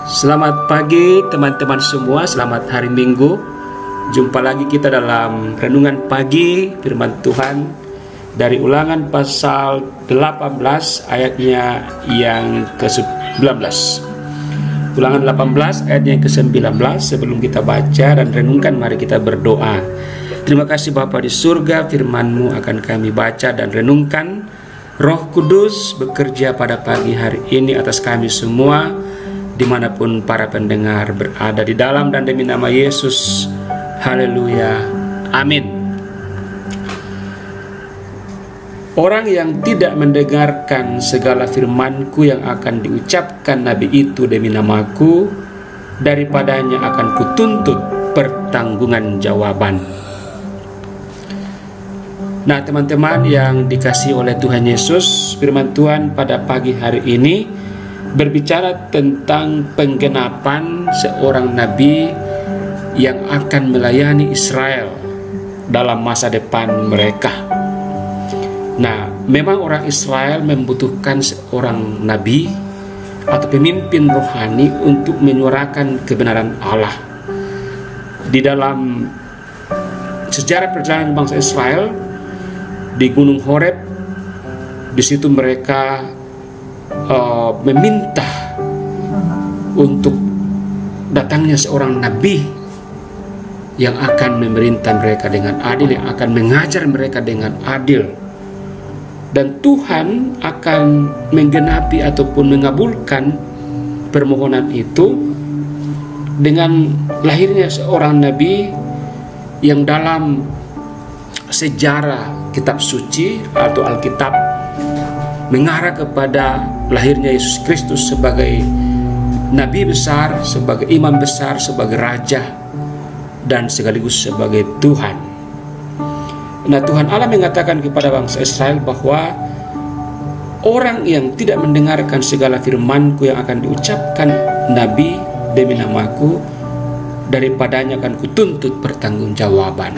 Selamat pagi teman-teman semua, selamat hari Minggu. Jumpa lagi kita dalam renungan pagi firman Tuhan dari Ulangan pasal 18 ayatnya yang ke-19. Ulangan 18 ayatnya yang ke-19. Sebelum kita baca dan renungkan, mari kita berdoa. Terima kasih Bapa di surga, firman-Mu akan kami baca dan renungkan. Roh Kudus bekerja pada pagi hari ini atas kami semua, dimanapun para pendengar berada, di dalam dan demi nama Yesus. Haleluya, amin. Orang yang tidak mendengarkan segala firman-Ku yang akan diucapkan Nabi itu demi nama-Ku, daripadanya akan Kutuntut pertanggungan jawaban. Nah, teman-teman yang dikasihi oleh Tuhan Yesus, firman Tuhan pada pagi hari ini berbicara tentang penggenapan seorang nabi yang akan melayani Israel dalam masa depan mereka. Nah, memang orang Israel membutuhkan seorang nabi atau pemimpin rohani untuk menyuarakan kebenaran Allah. Di dalam sejarah perjalanan bangsa Israel di Gunung Horeb, di situ mereka meminta untuk datangnya seorang nabi yang akan memerintah mereka dengan adil, yang akan mengajar mereka dengan adil, dan Tuhan akan menggenapi ataupun mengabulkan permohonan itu dengan lahirnya seorang nabi yang dalam sejarah kitab suci atau Alkitab mengarah kepada lahirnya Yesus Kristus sebagai nabi besar, sebagai imam besar, sebagai raja, dan sekaligus sebagai Tuhan. Nah, Tuhan Allah mengatakan kepada bangsa Israel bahwa orang yang tidak mendengarkan segala firman-Ku yang akan diucapkan nabi demi nama-Ku, daripadanya akan Kutuntut pertanggungjawaban.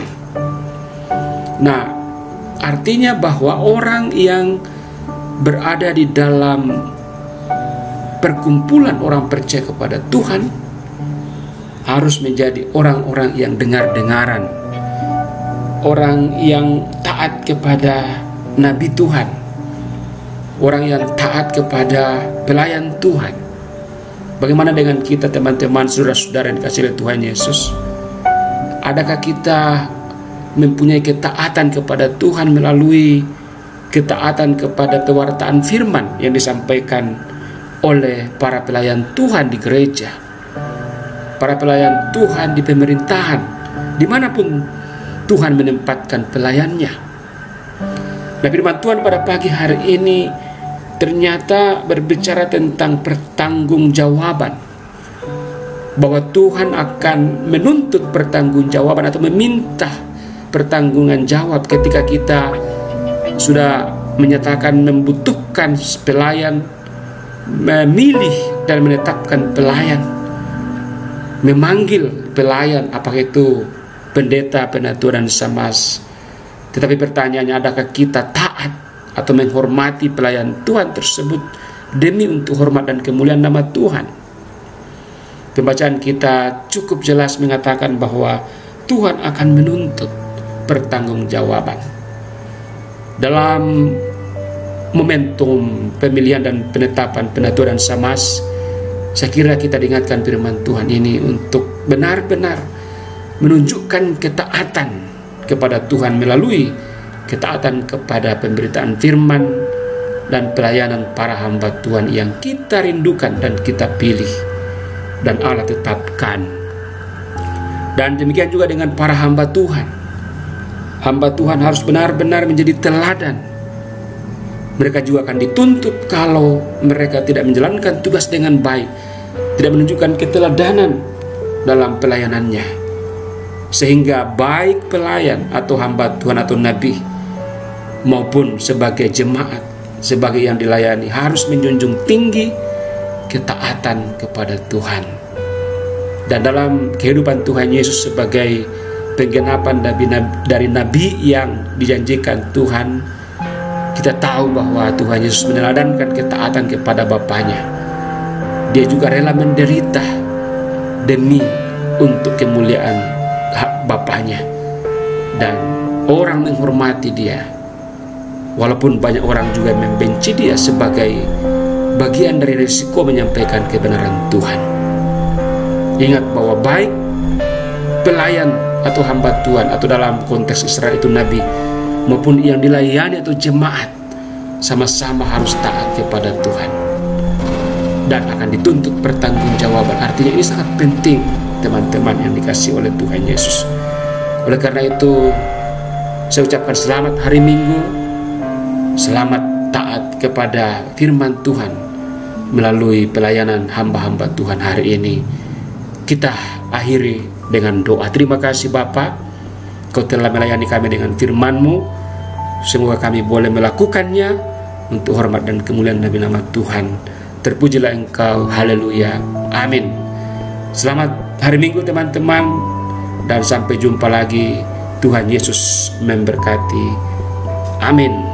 Nah, artinya bahwa orang yang berada di dalam perkumpulan orang percaya kepada Tuhan harus menjadi orang-orang yang dengar-dengaran, orang yang taat kepada nabi Tuhan, orang yang taat kepada pelayan Tuhan. Bagaimana dengan kita, teman-teman, saudara-saudara yang dikasihi oleh Tuhan Yesus? Adakah kita mempunyai ketaatan kepada Tuhan melalui ketaatan kepada pewartaan firman yang disampaikan oleh para pelayan Tuhan di gereja, para pelayan Tuhan di pemerintahan, dimanapun Tuhan menempatkan pelayannya? Nah, firman Tuhan pada pagi hari ini ternyata berbicara tentang pertanggungjawaban, bahwa Tuhan akan menuntut pertanggungjawaban atau meminta pertanggungan jawab ketika kita sudah menyatakan membutuhkan pelayan, memilih dan menetapkan pelayan, memanggil pelayan, apakah itu pendeta, penatua, dan samas. Tetapi pertanyaannya, adakah kita taat atau menghormati pelayan Tuhan tersebut demi untuk hormat dan kemuliaan nama Tuhan? Pembacaan kita cukup jelas mengatakan bahwa Tuhan akan menuntut pertanggungjawaban. Dalam momentum pemilihan dan penetapan penatua dan samas, saya kira kita diingatkan firman Tuhan ini untuk benar-benar menunjukkan ketaatan kepada Tuhan melalui ketaatan kepada pemberitaan firman dan pelayanan para hamba Tuhan yang kita rindukan dan kita pilih dan Allah tetapkan. Dan demikian juga dengan para hamba Tuhan. Hamba Tuhan harus benar-benar menjadi teladan. Mereka juga akan dituntut kalau mereka tidak menjalankan tugas dengan baik, tidak menunjukkan keteladanan dalam pelayanannya. Sehingga baik pelayan atau hamba Tuhan atau nabi maupun sebagai jemaat, sebagai yang dilayani, harus menjunjung tinggi ketaatan kepada Tuhan. Dan dalam kehidupan Tuhan Yesus sebagai penggenapan dari nabi yang dijanjikan Tuhan, kita tahu bahwa Tuhan Yesus meneladankan ketaatan kepada Bapaknya. Dia juga rela menderita demi untuk kemuliaan hak Bapaknya. Dan orang menghormati dia, walaupun banyak orang juga membenci dia sebagai bagian dari risiko menyampaikan kebenaran Tuhan. Ingat bahwa baik pelayan atau hamba Tuhan, atau dalam konteks Israel itu nabi, maupun yang dilayani atau jemaat, sama-sama harus taat kepada Tuhan dan akan dituntut pertanggungjawaban. Artinya ini sangat penting, teman-teman yang dikasihi oleh Tuhan Yesus. Oleh karena itu, saya ucapkan selamat hari Minggu, selamat taat kepada firman Tuhan melalui pelayanan hamba-hamba Tuhan hari ini. Kita akhiri dengan doa. Terima kasih Bapa, Kau telah melayani kami dengan firman-Mu. Semoga kami boleh melakukannya untuk hormat dan kemuliaan nama Tuhan. Terpujilah Engkau, haleluya, amin. Selamat hari Minggu teman-teman, dan sampai jumpa lagi. Tuhan Yesus memberkati, amin.